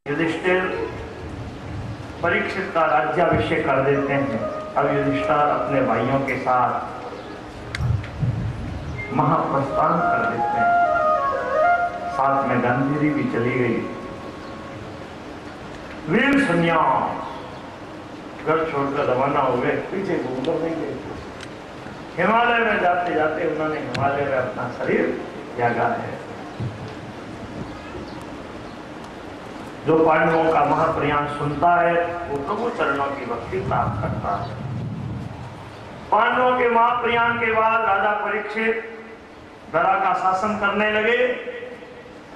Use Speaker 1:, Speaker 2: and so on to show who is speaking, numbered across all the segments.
Speaker 1: युधिष्ठिर परीक्षित का राज्याभिषेक कर देते हैं। अब युधिष्ठिर अपने भाइयों के साथ महाप्रस्थान कर देते हैं। साथ में गांधीजी भी चली गई। वीर संन्यास घर छोड़कर रवाना हो गए, पीछे घूमकर नहीं गए। हिमालय में जाते जाते उन्होंने हिमालय में अपना शरीर त्यागा है। जो पांडवों का महाप्रयाण सुनता है वो प्रभु चरणों की भक्ति प्राप्त करता है। पांडवों के महाप्रयाण के बाद राजा परीक्षित दरा का शासन करने लगे।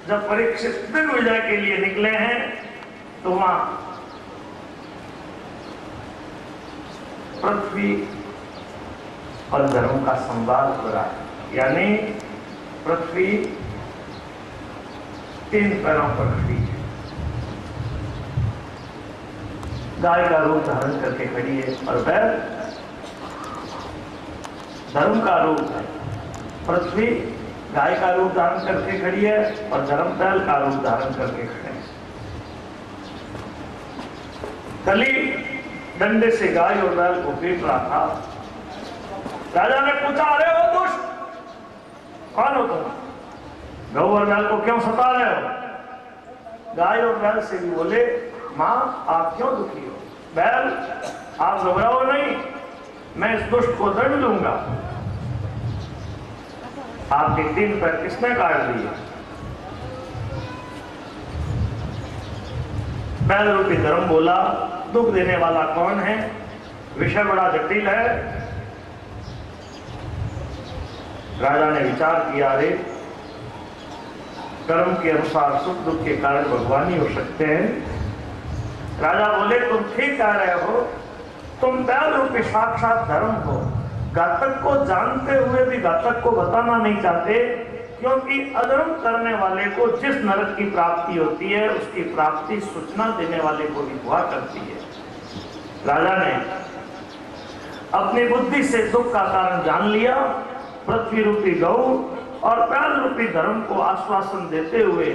Speaker 1: जब परीक्षित दिग्विजय के लिए निकले हैं तो वहां पृथ्वी और धर्म का संवाद हो रहा है। यानी पृथ्वी तीन पैरों पर खड़ी है, गाय का रूप धारण करके खड़ी है, और बैल धर्म का रूप है। पृथ्वी गाय का रूप धारण करके खड़ी है और धर्म बैल का रूप धारण करके खड़े हैं। कली डंडे से गाय और बैल को पीट रहा था। राजा ने पूछा, अरे हो दुष्ट, कौन हो तुम? गौ और बैल को क्यों सता रहे हो? गाय और बैल से भी बोले, मां आप क्यों दुखी हो? बैल आप घबराओ नहीं, मैं इस दुष्ट को दंड दूंगा। आपके तीन पैर किसने काट दिए? बैल रूपी धर्म बोला, दुख देने वाला कौन है? विषय बड़ा जटिल है। राजा ने विचार किया, रे कर्म के अनुसार सुख दुख के कारण भगवान ही हो सकते हैं। राजा बोले, तुम ठीक कह रहे हो, तुम बैल रूपी साक्षात धर्म हो। घातक को जानते हुए भी घातक को बताना नहीं चाहते, क्योंकि अधर्म करने वाले को जिस नरक की प्राप्ति होती है उसकी प्राप्ति सूचना देने वाले को भी हुआ करती है। राजा ने अपनी बुद्धि से दुख का कारण जान लिया। पृथ्वी रूपी गौ और बैल रूपी धर्म को आश्वासन देते हुए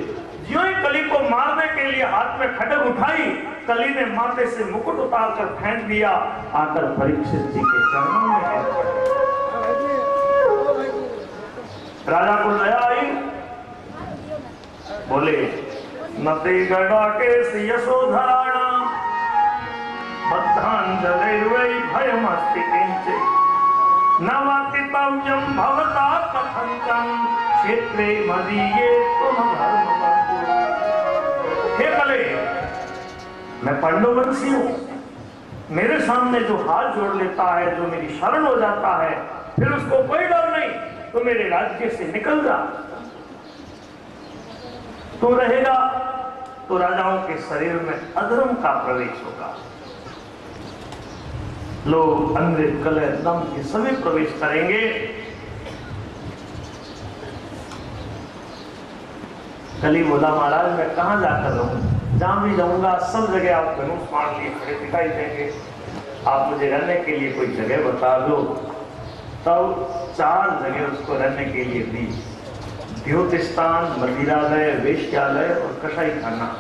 Speaker 1: ज्यों ही कली को मारने के लिए हाथ में खड्ग उठाई, कली ने माथे से मुकुट उतारकर फेंक दिया, आकर परीक्षित जी के चरणों में गिर पड़े। राजा को दया आई, बोले, नते गड़ा के यशोधराणा बद्धांजलि भयमस्ति किंचित् नवतितव्यं भवता कथंचन क्षेत्रे मदीये तुम धर्मवन्तु। हे कले, मैं पांडववंशी हूं। मेरे सामने जो हाथ जोड़ लेता है, जो मेरी शरण हो जाता है, फिर उसको कोई डर नहीं, तो मेरे राज्य से निकल जा। तू रहेगा तो राजाओं के शरीर में अधर्म का प्रवेश होगा। लोग अमृत कलह दम के सभी प्रवेश करेंगे। कली बोला, महाराज मैं कहां जाकर रहूं? जहां भी जाऊंगा सब जगह आप धनुष मार लिए खड़े दिखाई देंगे। आप मुझे रहने के लिए कोई जगह बता दो। तब 4 जगह उसको रहने के लिए दी, द्योतस्थान, मंदिरालय, वेश्यालय और कसाई खाना।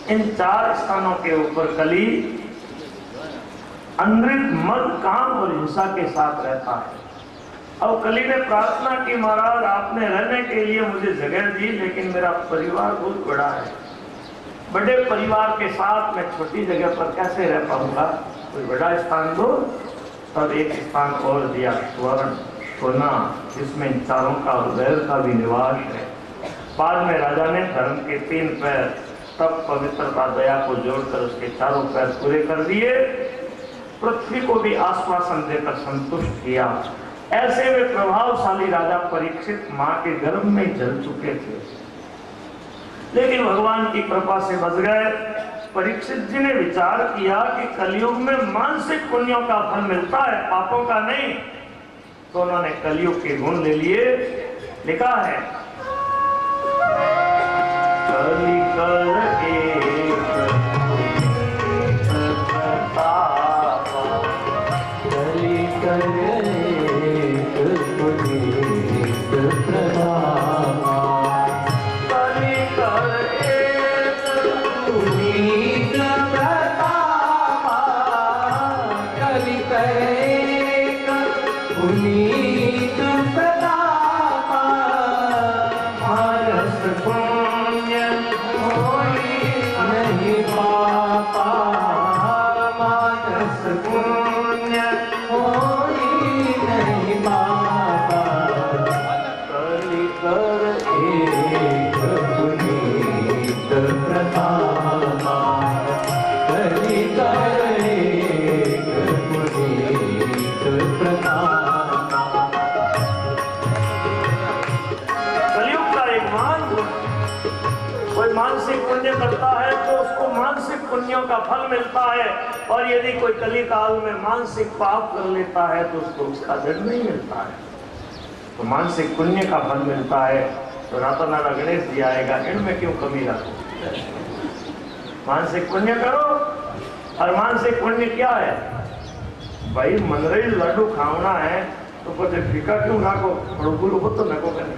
Speaker 1: इन 4 स्थानों के ऊपर कली अनृत मद काम और हिंसा के साथ रहता है। अब कली ने प्रार्थना की, महाराज आपने रहने के लिए मुझे जगह दी, लेकिन मेरा परिवार बहुत बड़ा है। बड़े परिवार के साथ मैं छोटी जगह पर कैसे रह पाऊंगा? कोई बड़ा स्थान दो। तब एक स्थान और दिया, स्वर्ण सोना, जिसमें चारों का और बैल का भी निवास है। बाद में राजा ने धर्म के 3 पैर, तब पवित्रता दया को जोड़कर उसके चारों पैर पूरे कर दिए। पृथ्वी को भी आश्वासन देकर संतुष्ट किया। ऐसे में प्रभावशाली राजा परीक्षित मां के गर्भ में जल चुके थे, लेकिन भगवान की कृपा से बच गए। परीक्षित जी ने विचार किया कि कलयुग में मानसिक पुण्यों का फल मिलता है, पापों का नहीं। तो उन्होंने कलयुग के गुण ले लिए। लिखा है, कली कर एक पुण्य करता है तो उसको मानसिक पुण्यों का फल मिलता है, और यदि कोई कली काल में मानसिक पाप कर लेता है तो उसको उसका दंड नहीं मिलता है। तो मानसिक पुण्य का फल मिलता है। तो रातानारा गणेश जी आएगा, इनमें क्यों कमी रखो, मानसिक पुण्य करो। और मानसिक पुण्य क्या है भाई, मनरई लड्डू खाना है तो पचे फीका क्यों नाको, गुरु हो तो नको करने।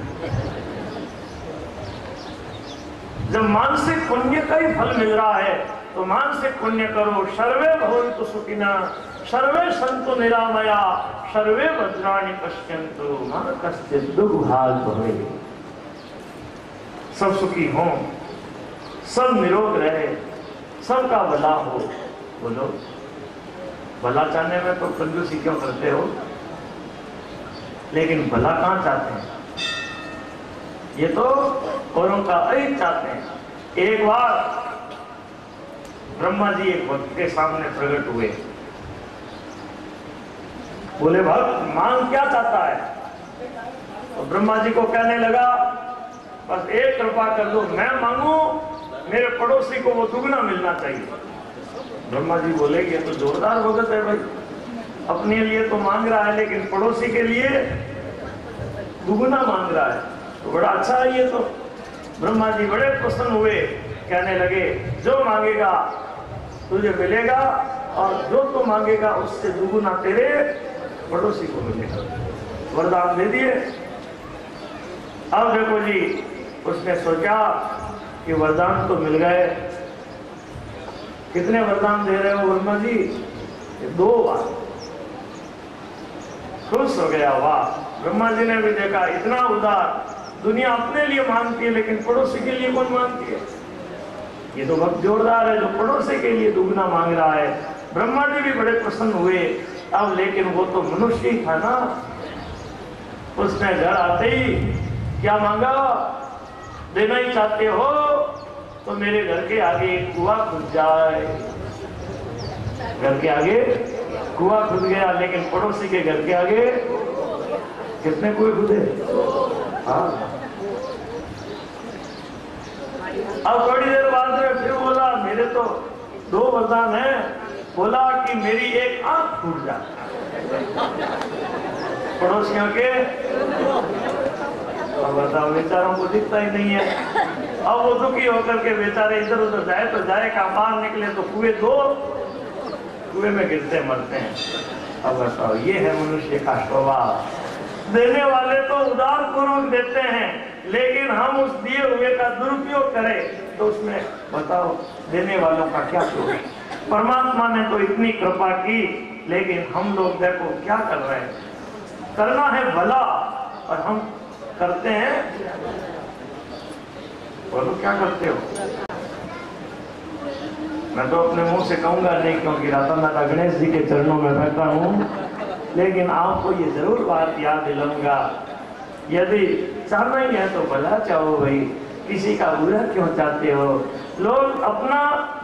Speaker 1: जब मानसिक पुण्य का ही फल मिल रहा है तो मानसिक पुण्य करो। सर्वे भवन्तु सुखिनः सर्वे सन्तु निरामया सर्वे भद्राणि पश्यन्तु मा कश्चित् दुर्भाग् भवेत्। सब सुखी हो, सब निरोग रहे, सबका भला हो। बोलो, भला चाहने में तो कंजूसी क्यों करते हो, लेकिन भला कहां चाहते हैं, ये तो औरों का अहित चाहते हैं। एक बार ब्रह्मा जी एक भक्त के सामने प्रकट हुए, बोले भक्त मांग क्या चाहता है। तो ब्रह्मा जी को कहने लगा बस एक कृपा कर दो, मैं मांगू मेरे पड़ोसी को वो दुगना मिलना चाहिए। ब्रह्मा जी बोले ये तो जोरदार भगत है भाई, अपने लिए तो मांग रहा है लेकिन पड़ोसी के लिए दुगना मांग रहा है, तो बड़ा अच्छा है ये तो। ब्रह्मा जी बड़े प्रसन्न हुए, कहने लगे जो मांगेगा तुझे मिलेगा, और जो तू मांगेगा उससे दुगुना तेरे पड़ोसी को मिलेगा। वरदान दे दिए। अब देखो जी, उसने सोचा कि वरदान तो मिल गए। कितने वरदान दे रहे हो ब्रह्मा जी? 2 बार। खुश हो गया, वाह। ब्रह्मा जी ने भी देखा इतना उदार, दुनिया अपने लिए मांगती है लेकिन पड़ोसी के लिए कौन मांगती है। ये तो बहुत जोरदार है जो पड़ोसी के लिए दुगना मांग रहा है। ब्रह्मा जी भी बड़े प्रसन्न हुए। अब लेकिन वो तो मनुष्य ही था ना, उसने घर आते ही क्या मांगा, देना ही चाहते हो तो मेरे घर के आगे एक कुआं खुद जाए। घर के आगे कुआं खुद गया, लेकिन पड़ोसी के घर के आगे कितने कुएं खुदे? हाँ। अब थोड़ी देर बाद में फिर बोला मेरे तो 2 वरदान है। बोला कि मेरी एक आंख फूट जाए पड़ोसियों के। अब बताओ, बेचारों को दिखता ही नहीं है। अब वो दुखी होकर के बेचारे इधर उधर जाए तो जाए, का बाहर निकले तो कुएं में गिरते मरते हैं। अब बताओ, ये है मनुष्य का स्वभाव। देने वाले तो उदार पूर्वक देते हैं, लेकिन हम उस दिए हुए का दुरुपयोग करें तो उसमें बताओ देने वालों का क्या दोष। परमात्मा ने तो इतनी कृपा की, लेकिन हम लोग देखो क्या कर रहे हैं। करना है भला और हम करते हैं, बोलो क्या करते हो? मैं तो अपने मुंह से कहूंगा नहीं, क्योंकि रातानारा गणेश जी के चरणों में बैठा हूं, लेकिन आपको ये जरूर बात याद दिलाऊंगा, यदि चाहना ही है तो भला चाहो भाई, किसी का बुरा क्यों चाहते हो। लोग अपना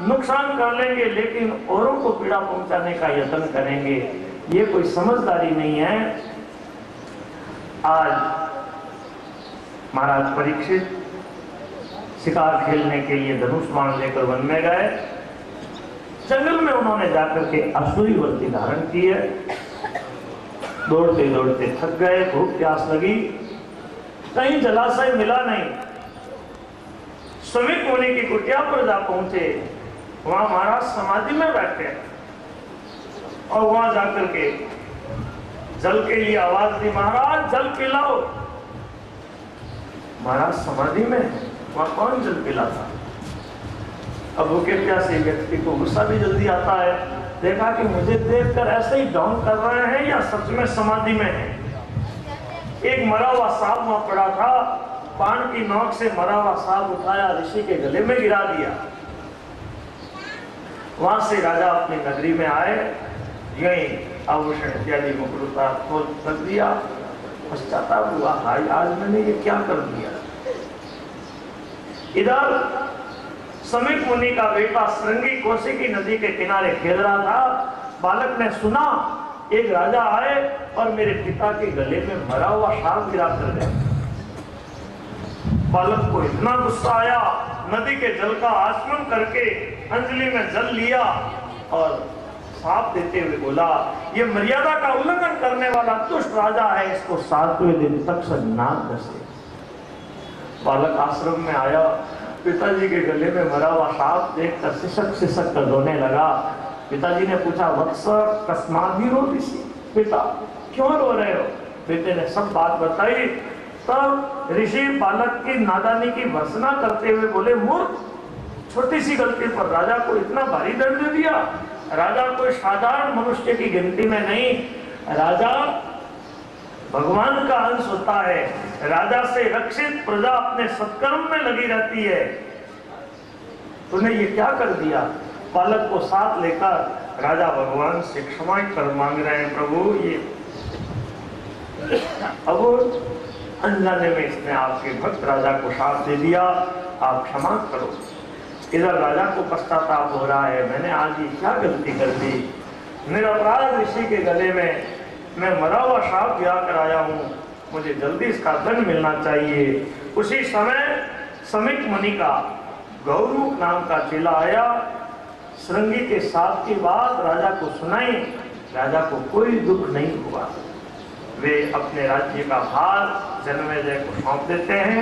Speaker 1: नुकसान कर लेंगे लेकिन औरों को पीड़ा पहुंचाने का यत्न करेंगे, ये कोई समझदारी नहीं है। आज महाराज परीक्षित शिकार खेलने के लिए धनुष बाण लेकर वन में गए। जंगल में उन्होंने जाकर के असुरी वर्दी धारण की है। दौड़ते दौड़ते थक गए, भूख प्यास लगी, कहीं जलाशय मिला नहीं। समीप मुनि की कुटिया पर जा पहुंचे, वहां महाराज समाधि में बैठे और वहां जाकर के जल के लिए आवाज दी, महाराज जल पिलाओ। महाराज समाधि में, वहां कौन जल पिलाता। अब भूखे प्यासे व्यक्ति को गुस्सा भी जल्दी आता है, देखा कि मुझे देखकर ऐसे ही डाउन कर रहे हैं या सच में समाधि में है। एक मरा हुआ सांप वहां पड़ा था, बाण की नोक से मरा हुआ सांप उठाया, ऋषि के गले में गिरा दिया। वहां से राजा अपनी नगरी में आए, यही आभूषण इत्यादि मुकुट खोल कर दिया। पश्चाताप हुआ, हाय आज मैंने ये क्या कर दिया। इधर समीप मुनि का बेटा श्रृंगी कौशिकी नदी के किनारे खेल रहा था। बालक ने सुना एक राजा आए और मेरे पिता के गले में मरा हुआ सांप गिरा कर गए। बालक को इतना गुस्सा आया, नदी के जल का आचमन करके अंजलि में जल लिया और साफ देते हुए बोला, ये मर्यादा का उल्लंघन करने वाला दुष्ट राजा है, इसको 7वें दिन तक संनाद दसे। बालक आश्रम में आया, पिताजी के गले में मरा हुआ सांप देखकर सिसक सिसक कर रोने लगा। पिताजी ने पूछा, वत्स कस्मादि रोदिसी, पिता क्यों रो रहे हो? बेटे ने सब बात बताई। तब ऋषि बालक की नादानी की भर्त्सना करते हुए बोले, मूर्ख, छोटी सी गलती पर राजा को इतना भारी दंड दे दिया। राजा कोई साधारण मनुष्य की गिनती में नहीं, राजा भगवान का अंश होता है। राजा से रक्षित प्रजा अपने सत्कर्म में लगी रहती है, तूने ये क्या कर दिया? बालक को साथ लेकर राजा भगवान से क्षमा कर मांग रहे हैं, प्रभु ये अब अनजाने में इसने आपके भक्त राजा को शाप दे दिया, आप क्षमा करो। इधर राजा को पश्चाताप हो रहा है, मैंने आज ये क्या गलती कर दी, मेरा अपराध ऋषि के गले में मैं मरा हुआ सांप गिरा कर आया हूँ, मुझे जल्दी इसका दंड मिलना चाहिए। उसी समय समिक मुनि का गौरूक नाम का चेला आया, श्रृंगी के साथ की बात राजा को सुनाई। राजा को कोई दुख नहीं हुआ। वे अपने राज्य का भार जन्मेजय को सौंप देते हैं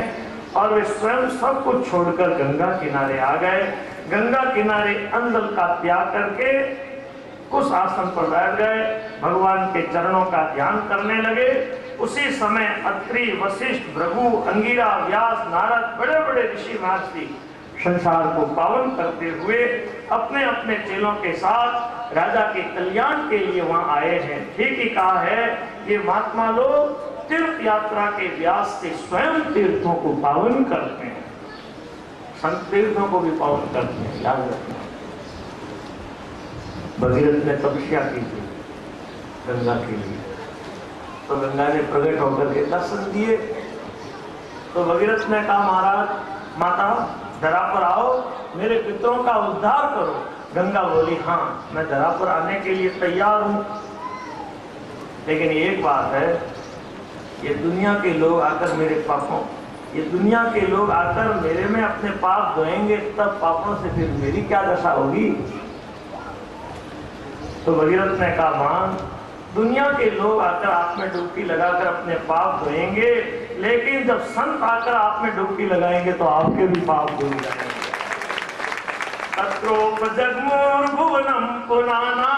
Speaker 1: और वे स्वयं सब कुछ छोड़कर गंगा किनारे आ गए। गंगा किनारे अंजल का त्याग करके कुछ आसन पर बैठ गए, भगवान के चरणों का ध्यान करने लगे। उसी समय अत्रि, वशिष्ठ, भृगु, अंगिरा, व्यास, नारद, बड़े बड़े ऋषि महर्षि संसार को पावन करते हुए अपने अपने चेलों के साथ राजा के कल्याण के लिए वहां आए हैं। ठीक ही कहा है, ये महात्मा लोग तीर्थ यात्रा के व्यास से स्वयं तीर्थों को पावन करते हैं, संत तीर्थों को भी पावन करते हैं, याद रखना। भगीरथ ने तपस्या की थी गंगा के लिए, तो गंगा ने प्रकट होकर के दर्शन दिए। तो भगीरथ ने कहा, महाराज माता धरा पर आओ, मेरे पितरों का उद्धार करो। गंगा बोली, हाँ मैं धरा पर आने के लिए तैयार हूं, लेकिन एक बात है, ये दुनिया के लोग आकर मेरे पापों, ये दुनिया के लोग आकर मेरे में अपने पाप धोएंगे, तब पापों से फिर मेरी क्या दशा होगी? तो भगीरथ ने कहा, मां दुनिया के लोग आकर आप में डुबकी लगाकर अपने पाप धोएंगे, लेकिन जब संत आकर आप में डुबकी लगाएंगे तो आपके भी पाप धुल जाएंगे। तत्रोपजग्मुर भुवनम पुनाना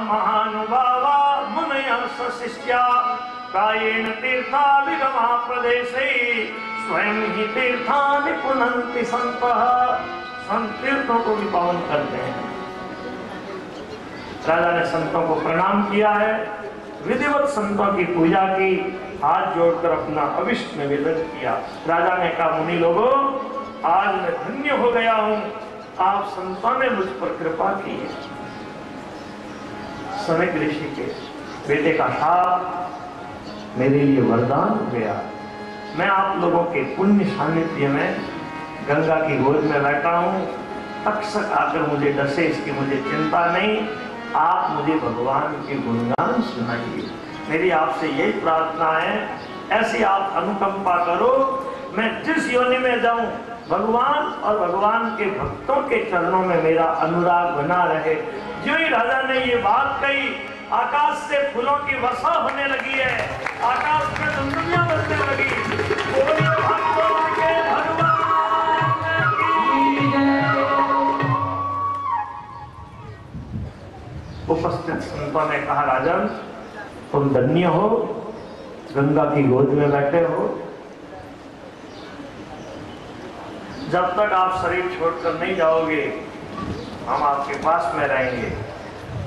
Speaker 1: महानुभावा मुनयः सशिष्या प्रायेण तीर्था विगमा प्रदेशे स्वयं ही तीर्थानि पुनन्ति संतः। संत तीर्थों को भी पावन करते हैं। राजा ने संतों को प्रणाम किया है, विधिवत संतों की पूजा की, हाथ जोड़कर अपना अभिष्ट निवेदन किया। राजा ने कहा, मुनि लोगों, आज मैं धन्य हो गया हूं, आप संतों ने मुझ पर कृपा की है। सनक ऋषि के बेटे का शाप मेरे लिए वरदान हो गया। मैं आप लोगों के पुण्य सानिध्य में गंगा की गोद में बैठा हूं, तक्षक आकर मुझे डसे इसकी मुझे चिंता नहीं। आप मुझे भगवान के गुणगान सुनाइए, मेरी आपसे यही प्रार्थना है, ऐसी आप अनुकंपा करो, मैं जिस योनि में जाऊं भगवान और भगवान के भक्तों के चरणों में मेरा अनुराग बना रहे। जो ही राजा ने ये बात कही, आकाश से फूलों की वर्षा होने लगी है, आकाश में धुंधुलियां बरसने लगी। बोलिए भगवान के भगवान की जय। उपस्थित संतों ने कहा, राजन तुम धन्य हो, गंगा की गोद में बैठे हो, जब तक आप शरीर छोड़कर नहीं जाओगे हम आपके पास में रहेंगे।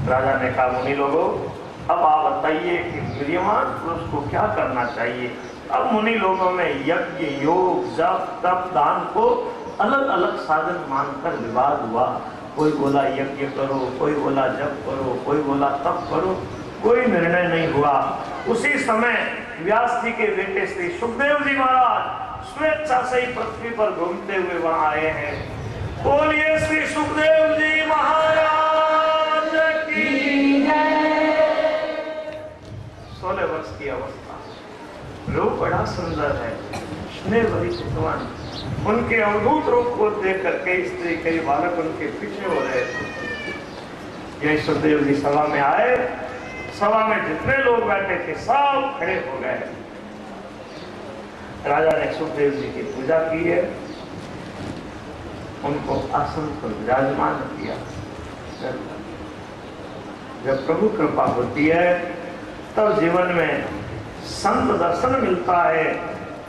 Speaker 1: राजा ने कहा, मुनि लोगों, अब आप बताइए कि विद्यमान पुरुष को क्या करना चाहिए। अब मुनि लोगों में यज्ञ, योग, जप, तप, दान को अलग अलग साधन मानकर विवाद हुआ। कोई बोला यज्ञ करो, कोई बोला जप करो, कोई बोला तप करो, कोई निर्णय नहीं हुआ। उसी समय व्यास जी के बेटे श्री सुखदेव जी महाराज स्वेच्छा से ही पृथ्वी पर घूमते हुए वहां आए हैं। बोलिए श्री सुखदेव जी महाराज की जय। 16 वर्ष की अवस्था, रूप बड़ा सुंदर है, स्नेह भरी चितवन, उनके अवधूत रूप को देख कर कई स्त्री कई बालक उनके पीछे हो रहे थे। जय सुखदेव जी सभा में आए, सभा में जितने लोग बैठे थे सब खड़े हो गए। राजा ने सुखदेव जी की पूजा की है, उनको आसन पर विराजमान किया। जब प्रभु कृपा होती है तब जीवन में संत दर्शन मिलता है।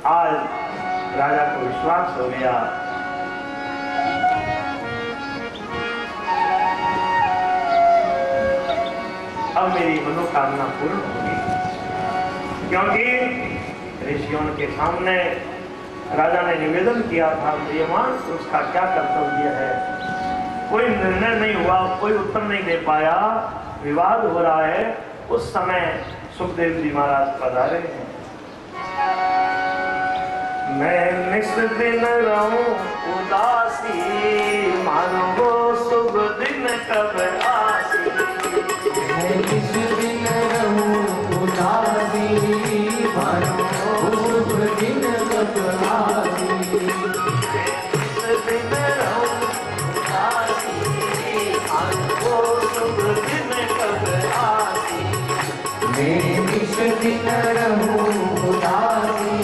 Speaker 1: आज राजा को विश्वास हो गया, अब मेरी मनोकामना पूर्ण होगी, क्योंकि ऋषियों के सामने राजा ने निवेदन किया था प्रियमान उसका क्या कर्तव्य है। कोई निर्णय नहीं हुआ, कोई उत्तर नहीं दे पाया, विवाद हो रहा है। उस समय सुखदेव जी महाराज पधारे हैं। मैं निस दिन रहूं उदासी, मानो वो शुभ दिन कब आसी।
Speaker 2: मैं निस दिन रहूं उदासी, मानो वो शुभ दिन कब आसी।
Speaker 1: निस दिन रहूं उदासी, मानो वो शुभ दिन कब आसी।
Speaker 2: मैं निस दिन रहूं उदासी,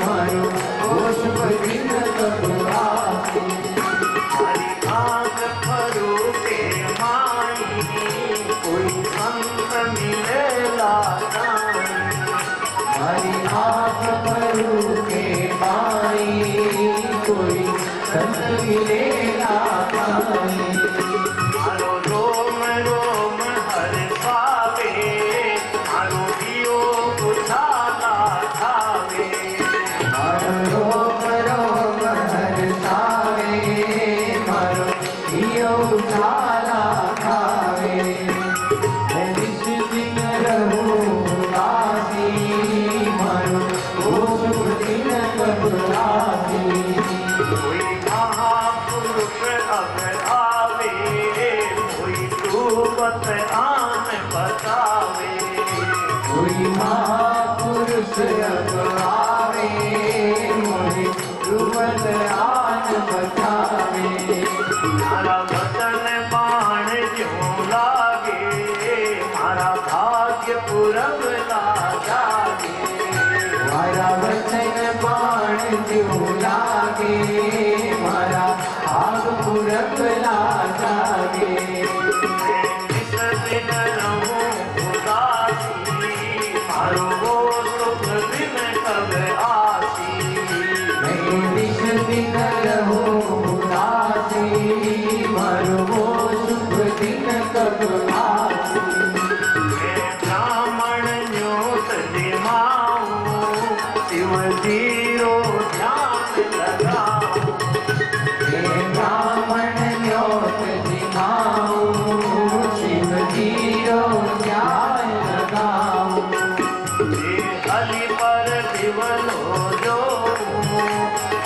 Speaker 2: मानो वो शुभ दिन कब आसी।
Speaker 1: हरि आँख फरोके माई, कोई संत मिलेला जाई।
Speaker 2: हरि आँख फरोके माई, कोई संत मिलेला जाई।
Speaker 1: मारो रोम रोम हर्षावे, मारो दियो उछाला छावे।
Speaker 2: मारो रोम रोम हर्षावे, मारो दियो उजाला खावे। मैं निस दिन रहूं उदासी, मारो वो शुभ दिन कब आसी।
Speaker 1: कोई महापुरुष अब आवे, कोई डूबत आन बचावे।
Speaker 2: कोई महापुरुष अब आवे, मोहे डूबत आन बचावे।
Speaker 1: मारा वचन बाण क्यों लागे, मारा भाग्य पूरब ला जागे।
Speaker 2: मारा वचन बाण क्यों लागे, मारा आग पूरब ला जागे।
Speaker 1: मैं निस दिन रहूं उदासी, मारो वो शुभ दिन कब आसी।
Speaker 2: मैं निस दिन रहूं उदासी, मारो वो शुभ दिन कब आसी।
Speaker 1: मैं ब्राह्मण न्योत दिमाऊं, शिव जीरो ध्यान लगाऊं।
Speaker 2: मैं ब्राह्मण न्योत दिमाऊं, शिव जीरो ध्यान लगाऊं।
Speaker 1: ये हरि पर दिवलो जो,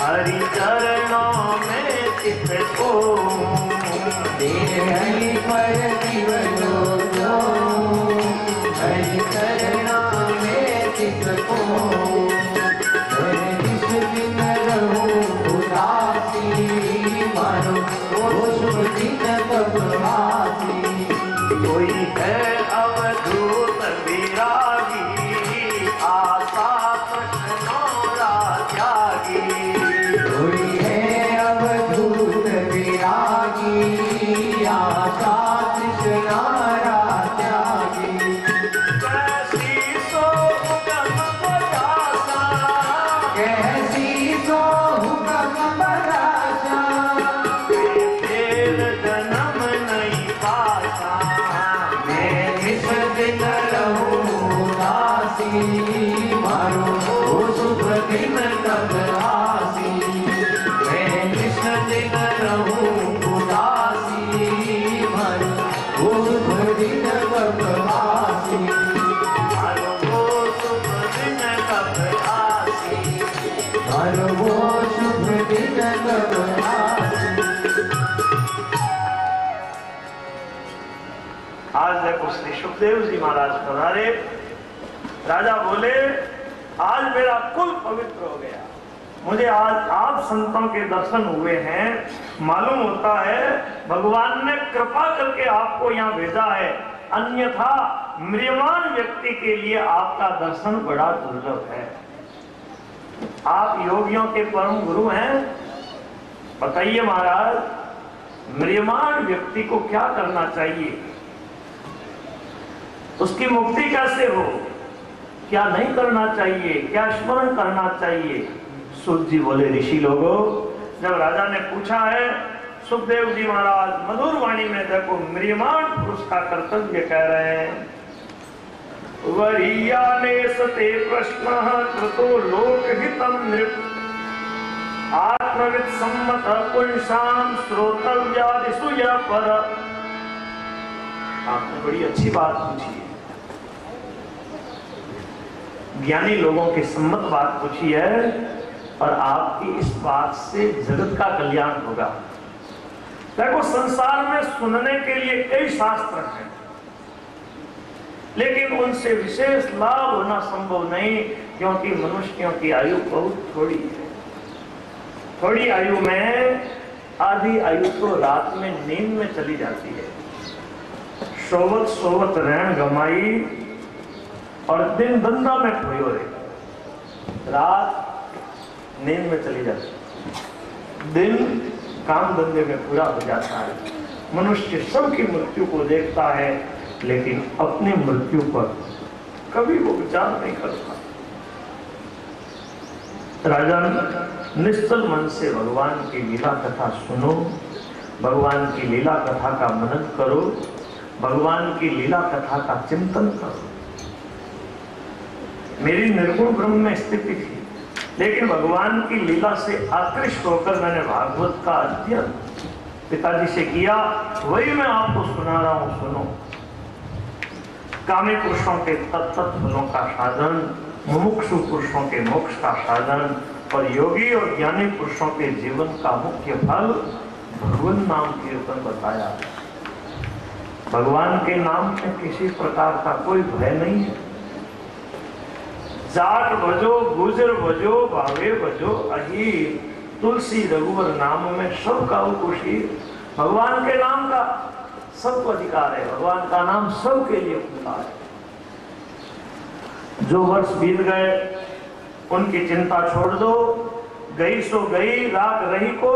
Speaker 1: हरि चरणों में चित को।
Speaker 2: हरि पर दिवलो जो, हरि चरणा में चित को। मैं निस दिन रहूं उदासी, मानो वो शुभ दिन कब आसी।
Speaker 1: कोई है अवधूत विरागी, आशा कृष्णोरा त्यागी।
Speaker 2: कोई है अवधूत विरागी, आशा तृष्णारा त्यागी।
Speaker 1: कैसी सोगम बयासा,
Speaker 2: कैसी सोहुगम बरासा,
Speaker 1: फेर जन्म नहीं पासा।
Speaker 2: मैं निस दिन रहूं उदासी, मारो वो शुभ दिन कब आसी। मैं निस दिन रहूं उदासी, मारो वो शुभ दिन कब आसी।
Speaker 1: मारो वो शुभ दिन कब आसी।
Speaker 2: मारो वो शुभ दिन कब आसी।
Speaker 1: आज देखो श्री सुखदेव जी महाराज पधारे। राजा बोले आज मेरा कुल पवित्र हो गया, मुझे आज आप संतों के दर्शन हुए हैं, मालूम होता है भगवान ने कृपा करके आपको यहाँ भेजा है, अन्यथा म्रियमान व्यक्ति के लिए आपका दर्शन बड़ा दुर्लभ है। आप योगियों के परम गुरु हैं, बताइए महाराज, म्रियमान व्यक्ति को क्या करना चाहिए, उसकी मुक्ति कैसे हो, क्या नहीं करना चाहिए, क्या स्मरण करना चाहिए? सुख जी बोले, ऋषि लोगों, जब राजा ने पूछा है, सुखदेव जी महाराज मधुर वाणी में देखो म्रियमान पुरुष का कर्तव्य कह रहे हैं। वरीयाने सते प्रश्नः कृतो लोकहितं नृप आत्मविद सम्मत पुंसां श्रोतव्यादिषु यः पर। आपने बड़ी अच्छी बात पूछी है, ज्ञानी लोगों की सम्मत बात पूछी है, और आपकी इस बात से जगत का कल्याण होगा। देखो संसार में सुनने के लिए कई शास्त्र हैं, लेकिन उनसे विशेष लाभ होना संभव नहीं, क्योंकि मनुष्यों की आयु बहुत थोड़ी है। थोड़ी आयु में आधी आयु तो रात में नींद में चली जाती है। सोवत सोवत रहन गमाई और दिन धंधा में खोयो रे, रात नींद में चली जाती है, दिन काम धंधे में पूरा हो जाता है। मनुष्य सबकी मृत्यु को देखता है, लेकिन अपनी मृत्यु पर कभी वो विचार नहीं करता। राजन, निश्चल मन से भगवान की लीला कथा सुनो, भगवान की लीला कथा का मनन करो, भगवान की लीला कथा का चिंतन करो। मेरी निर्गुण ब्रह्म में स्थिति थी, लेकिन भगवान की लीला से आकृष्ट होकर मैंने भागवत का अध्ययन पिताजी से किया, वही मैं आपको सुना रहा हूं, सुनो। कामी पुरुषों के तत्त फलों का साधन, मुमुक्षु पुरुषों के मोक्ष का साधन, और योगी और ज्ञानी पुरुषों के जीवन का मुख्य फल भगवान नाम कीर्तन बताया। भगवान के नाम में किसी प्रकार का कोई भय नहीं है। जाट भजो, गुजर भजो, भावे भजो अही, तुलसी रघुवर नाम में सब का खुशी। भगवान के नाम का सबको अधिकार है, भगवान का नाम सबके लिए खुला है। जो वर्ष बीत गए उनकी चिंता छोड़ दो, गई सो गई, रात रही को,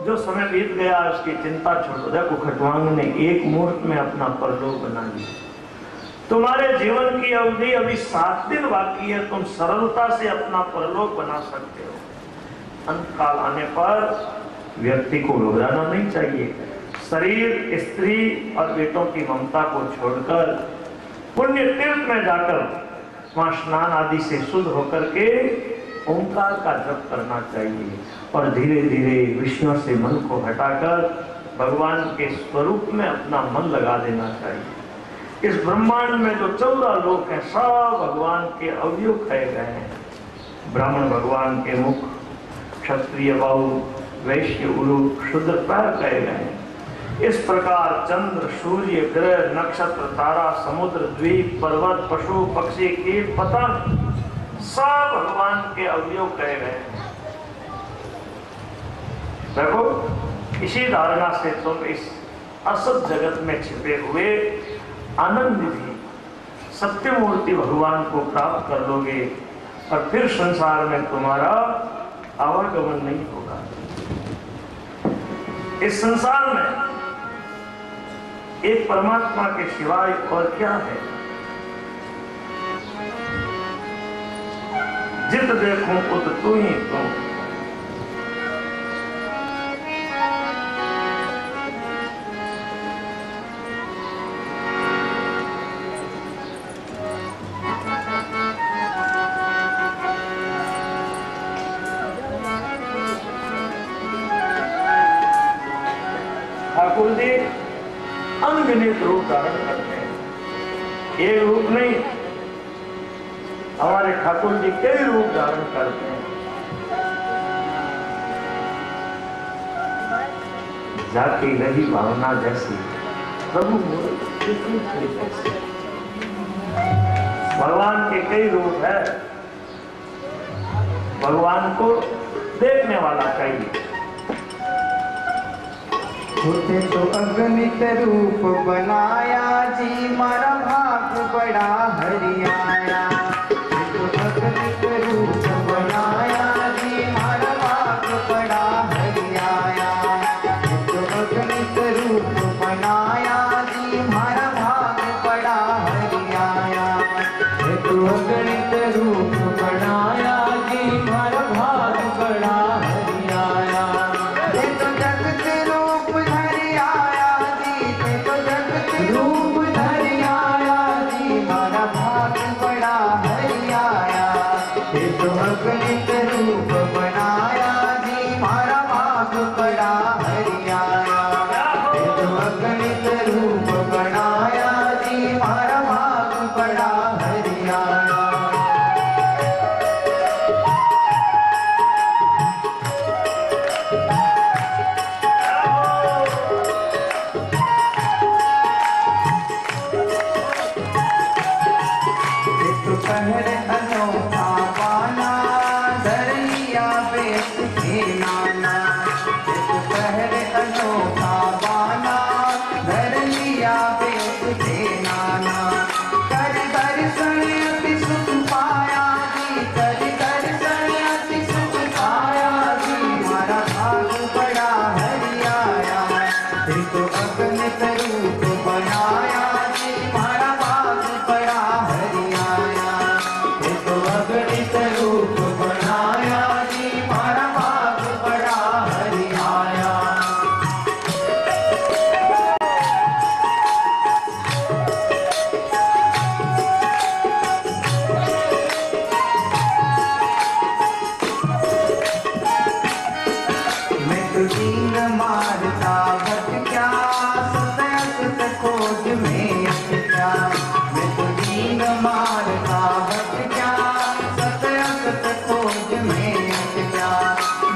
Speaker 1: जो समय बीत गया उसकी चिंता छोड़ दो। देखो खटवांग ने एक मुहूर्त में अपना परलोक बना लिया। तुम्हारे जीवन की अवधि अभी 7 दिन बाकी है, तुम सरलता से अपना परलोक बना सकते हो। अंतकाल आने पर व्यक्ति को घबराना नहीं चाहिए। शरीर, स्त्री और बेटों की ममता को छोड़कर पुण्य तीर्थ में जाकर वहां स्नान आदि से शुद्ध होकर के ओंकार का जप करना चाहिए, और धीरे धीरे विष्णु से मन को हटाकर भगवान के स्वरूप में अपना मन लगा देना चाहिए। इस ब्रह्मांड में जो 14 लोक हैं, सब भगवान के अवयव कहे गए हैं। ब्राह्मण भगवान के मुख, क्षत्रिय बाहु, वैश्य उरु, शूद्र पैर कहे गए हैं। इस प्रकार चंद्र, सूर्य, ग्रह, नक्षत्र, तारा, समुद्र, द्वीप, पर्वत, पशु, पक्षी, कीट, पतंग, सब भगवान के अवयव कहे गए हैं। देखो, इसी धारणा से तुम इस असत जगत में छिपे हुए आनंद निधि सत्य मूर्ति भगवान को प्राप्त कर लोगे, और फिर संसार में तुम्हारा आवागमन नहीं होगा। इस संसार में एक परमात्मा के सिवाय और क्या है? जित देखूं उत तू ही तू। ठाकुर जी अनगिनत रूप धारण करते हैं, एक रूप नहीं, हमारे ठाकुर जी कई रूप धारण करते हैं। जाती रही भावना जैसी प्रभु जैसी। भगवान के कई रूप है। भगवान को देखने वाला चाहिए।
Speaker 2: उसे तो अगणित रूप बनाया जी, मारा भाग बड़ा हरियाया। तो अगणित रूप बनाया जी, मारा भाग बड़ा हरियाया। तो अगणित रूप बनाया जी, मारा भाग बड़ा हरियाया। तो अगणित रूप बनाया जी, मारा भाग बड़ा हरियाया। तो जगत रूप धरि आया जी, तो जगत रूप धरि आया जी, मारा भाग बड़ा हरियाया। तो अगणित रूप बनाया जी, मारा भाग बड़ा हरियाया। तो अगणित रूप बनाया जी, मारा भाग बड़ा हरियाया। पहर अनोखा बाना, धरलिया बेस के नाना। पहर अनोखा बाना, धरलिया बेस के नाना। कर दर्शन अति सुख पाया जी, कर दर्शन अति सुख पाया जी, मारा भाग बड़ा हरियाया। तो अगणित रूप बनाया जी, मारा भाग बड़ा हरियाया। तो अगणित रूप बनाया जी, मारा भाग बड़ा हरियाया। मैं तो दीन मारता बट क्या, सत खोज में क्या। मैं तो दीन मारता बट क्या, सत खोज में क्या।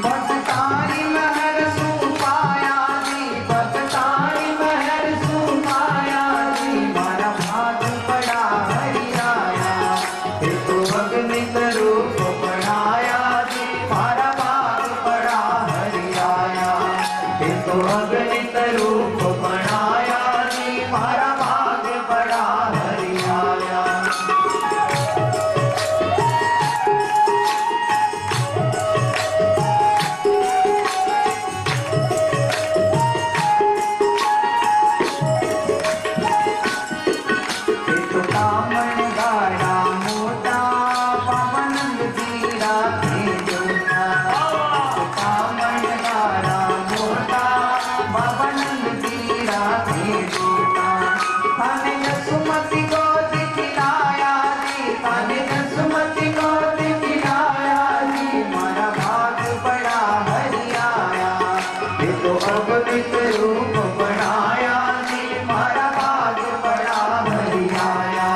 Speaker 2: बस तारी महर सू पाया जी, बस तारी महर सू पाया जी, मारा भाग बड़ा हरियाया। तो अगणित रूप बनाया जी, मारा भाग बड़ा हरियाया। तो अगणित रूप बनाया जी, मारा भाग बड़ा हरियाया। तो कामण गाड़ा मोटा, पवनंद जीरा के जोटा। तो कामण गाड़ा मोटा, पवनंद जीरा के जोटा। थाने यसुमति को दिखलाया जी, थाने यसुमति को दिखलाया जी, मारा भाग बड़ा हरियाया। तो अगणित रूप बनाया जी, मारा भाग बड़ा हरियाया।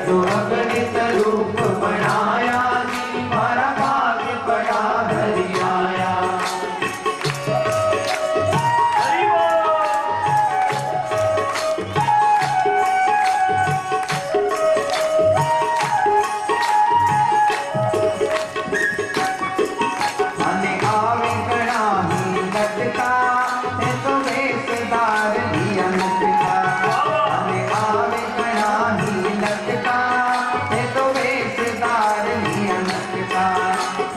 Speaker 2: तो अगणित रूप बनाया जी, मारा भाग बड़ा हरियाया।
Speaker 1: हरि बोल।
Speaker 2: थाने आवे गणा ही लटका, तो वेशदार लिया लटका। थाने आवे गणा ही लटका, तो वेशदार लिया लटका।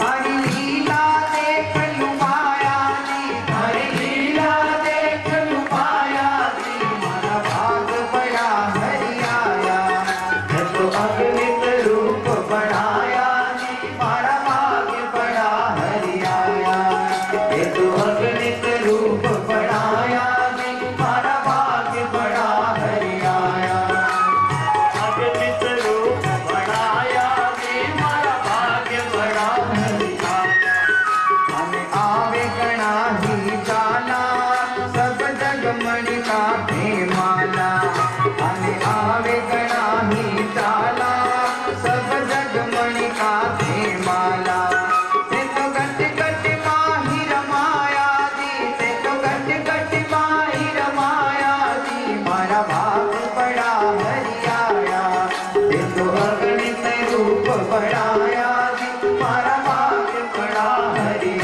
Speaker 2: थारी लीला देख लुभाया जी, थारी लीला देख लुभाया जी, मारा भाग बड़ा हरियाया। तो अगणित रूप बनाया जी, मारा भाग बड़ा हरियाया। तो अगणित रूप बनाया जी, मारा भाग बड़ा हरियाया।
Speaker 1: अगणित रूप बनाया जी, मारा भाग्य बड़ा हरियाया।
Speaker 2: हमें आवे गणा ही चाला, सब जग मणि का माला। हमें आवे गणा ही चाला, सब जग मणि का माला। ते तो गट गट माही रमाया जी, ते तो गट गट माही रमाया जी, मारा भाग बड़ा हरियाया। ते तो अगणित रूप बनाया जी, मारा भाग बड़ा हरियाया।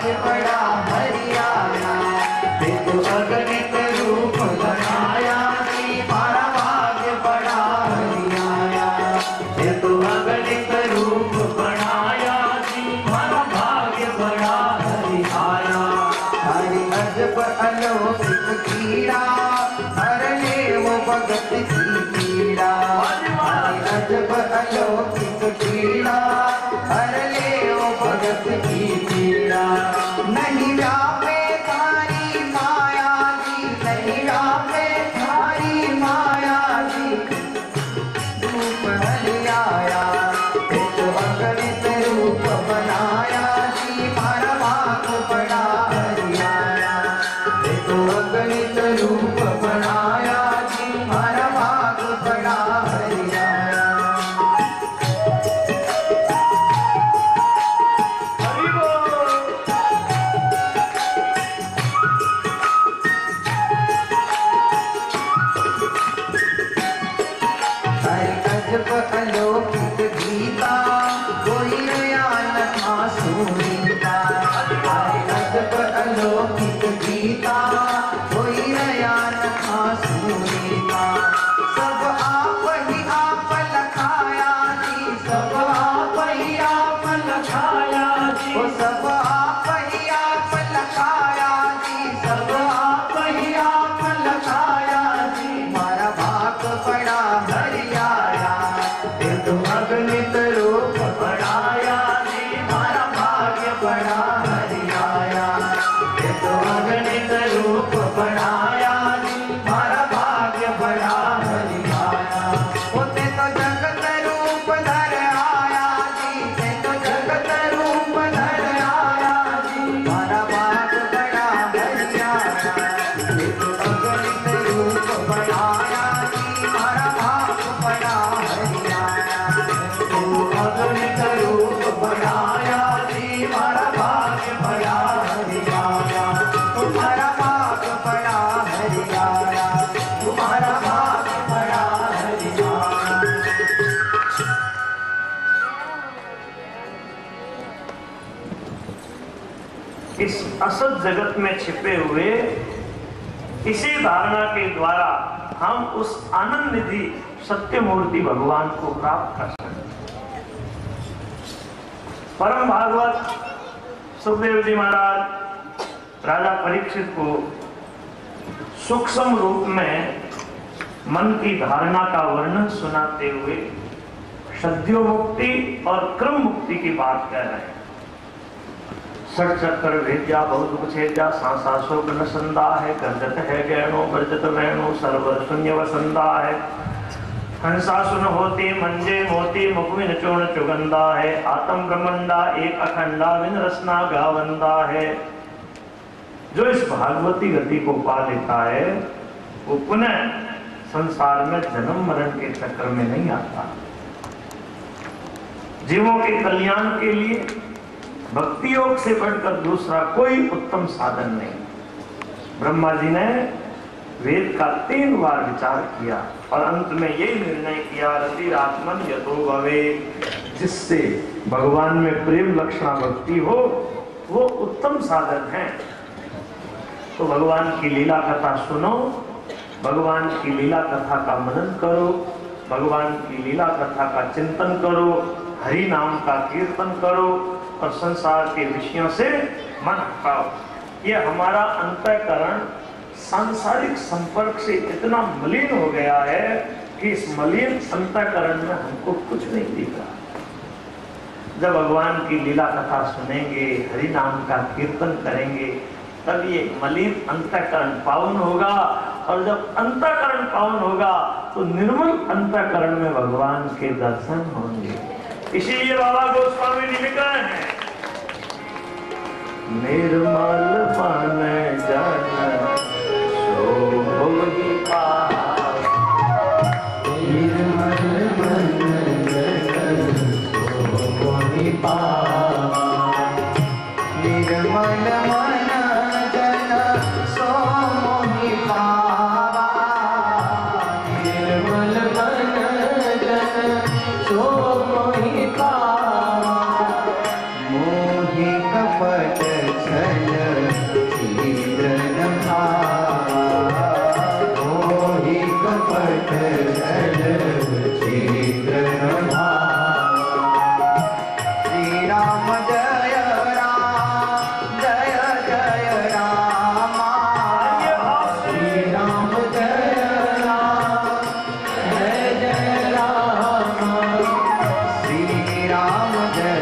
Speaker 2: भाग्य बड़ा हरियाणा, ये तो अगणित रूप बनाया जी मारा भाग्य बड़ा हरियाणा,
Speaker 1: ये तो अगणित रूप बनाया जी मारा भाग्य बड़ा हरियाणा।
Speaker 2: हरि अजब अलौकिक कीड़ा हर ले वो भगत की पीड़ा, हरि अजब अलौकिक कीड़ा हर ले वो भगत की पीड़ा। नहीं व्यापे थारी माया जी, नहीं व्यापे थारी माया जी, रूप हरियाया, ये तो अगणित रूप बनाया जी मारा भाग्य बड़ा हरियाया, ये तो अगणित रूप बनाया जी मारा भाग्य बड़ा हरियाया।
Speaker 1: हरि बोल।
Speaker 2: हरि अजब अलौकिक गीता कोई नया न था सुनीता, हरि अजब अलौकिक गीता कोई नया न था सुनीता। सब आप ही आप लखाया जी, सब आप ही आप लखाया जी, वो सब आप ही आप लखाया जी, सब आप ही आप लखाया जी मारा भाग बड़ा हरियाया, ये तो अगणित रूप बनाया जी मारा भाग्य बड़ा हरियाया, ये तो अगणित रूप बनाया जी मारा भाग्य बड़ा हरियाया। होते तो जगत रूप धर आया जी, ते तो जगत रूप धर आया जी मारा भाग्य बड़ा हरियाया, ये तो अगणित रूप बनाया जी मारा भाग्य बड़ा हरियाया, तो अगणित रूप बनाया जी मारा भाग्य बड़ा हरियाया, तुम्हारा भाग्य बड़ा हरियाया, तुम्हारा भाग्य बड़ा हरियाया।
Speaker 1: इस असत जगत में छिपे हुए इसी धारणा के द्वारा हम उस आनंद निधि सत्य मूर्ति भगवान को प्राप्त कर सकते हैं। परम भागवत सुखदेव जी महाराज राजा परीक्षित को सूक्ष्म रूप में मन की धारणा का वर्णन सुनाते हुए सद्यो मुक्ति और क्रम मुक्ति की बात कह रहे हैं। षट चक्कर भेद्या बहुत कुछेद्या सांसा शोक न संदा है, गर्जत है गैणो वर्जत वैणो सर्वर शून्य वसंदा है, हंसा सुन होती मंजे मोती मुखविन चोण चुगंदा है, आत्म ब्रह्मंडा एक अखंडा विन रसना गावंदा है। जो इस भागवती गति को पा लेता है वो पुनः संसार में जन्म मरण के चक्कर में नहीं आता। जीवों के कल्याण के लिए भक्ति योग से बढ़कर दूसरा कोई उत्तम साधन नहीं। ब्रह्मा जी ने वेद का 3 बार विचार किया और अंत में यही निर्णय किया रतिरात्मन यतो भवे, जिससे भगवान में प्रेम लक्षणा भक्ति हो वो उत्तम साधन है। तो भगवान की लीला कथा सुनो, भगवान की लीला कथा का मनन करो, भगवान की लीला कथा का चिंतन करो, हरि नाम का कीर्तन करो और संसार के विषयों से मन हटाओ। ये हमारा अंतःकरण सांसारिक संपर्क से इतना मलिन हो गया है कि इस मलिन अंतःकरण में हमको कुछ नहीं दिख रहा। जब भगवान की लीला कथा सुनेंगे, हरि नाम का कीर्तन करेंगे, तब ये मलिन अंतःकरण पावन होगा और जब अंतःकरण पावन होगा तो निर्मल अंतःकरण में भगवान के दर्शन होंगे। इसीलिए बाबा गोस्वामी जी लिख रहे हैं निर्मल मन जन सो होहि पार,
Speaker 2: निर्मल मन जन सो होहि पार, निर्मल मन जन सो होहि पार, निर्मल मन जन सो होहि पार, मोहि कपट छल छिद्र न भावा, मोहि कपट छल छिद्र न भावा। श्री राम जय राम जय जय रामा, श्री राम जय राम जय जय रामा, श्री राम जय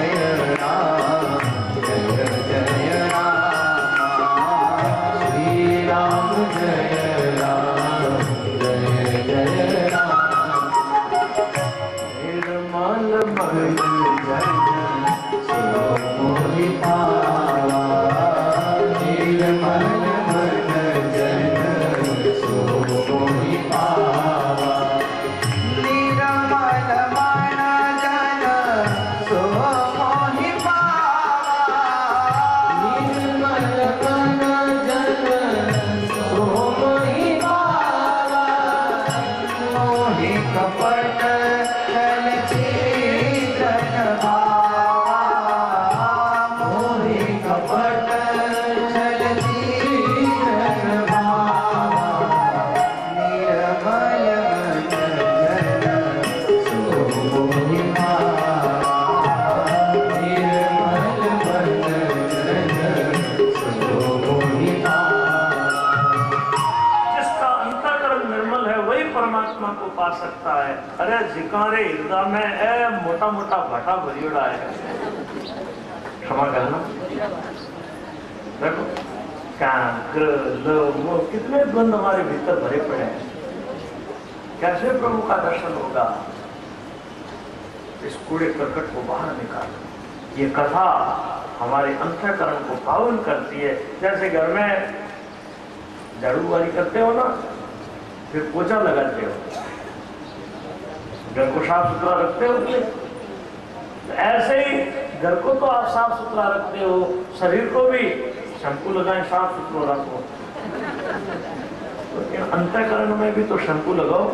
Speaker 2: राम जय जय रामा, श्री राम जय राम जय जय राम। निर्मल मन जन सो मोहि पावा, निर्मल मन जन सो मोहि पावा, निर्मल मन जन सो मोहि पावा, निर्मल मन जन सो मोहि पावा, मोहि कपट छल छिद्र न भावा, मोहि कपट छल छिद्र न भावा, निर्मल मन जन सो मोहि पावा, निर्मल मन जन सो मोहि पावा।
Speaker 1: जिसका अंतःकरण निर्मल है वही परमात्मा को पा सकता है। अरे जिकारे हृदय में ए मोटा मोटा भटा भरियोड़ा है, क्षमा करना। देखो काम क्रोध लोभ मोह कितने द्वंद हमारे भीतर भरे पड़े हैं, कैसे प्रभु का दर्शन होगा? इस कूड़े करकट को बाहर निकालो। ये कथा हमारे अंतःकरण को पावन करती है। जैसे घर में झाड़ू वारी करते हो ना, फिर पोछा लगाते हो, घर को साफ सुथरा रखते हो कि? तो ऐसे ही घर को तो आप साफ सुथरा रखते हो, शरीर को भी शैम्पू लगाएं, साफ सुथरा रखो। तो अंतःकरण में भी तो शैम्पू लगाओ।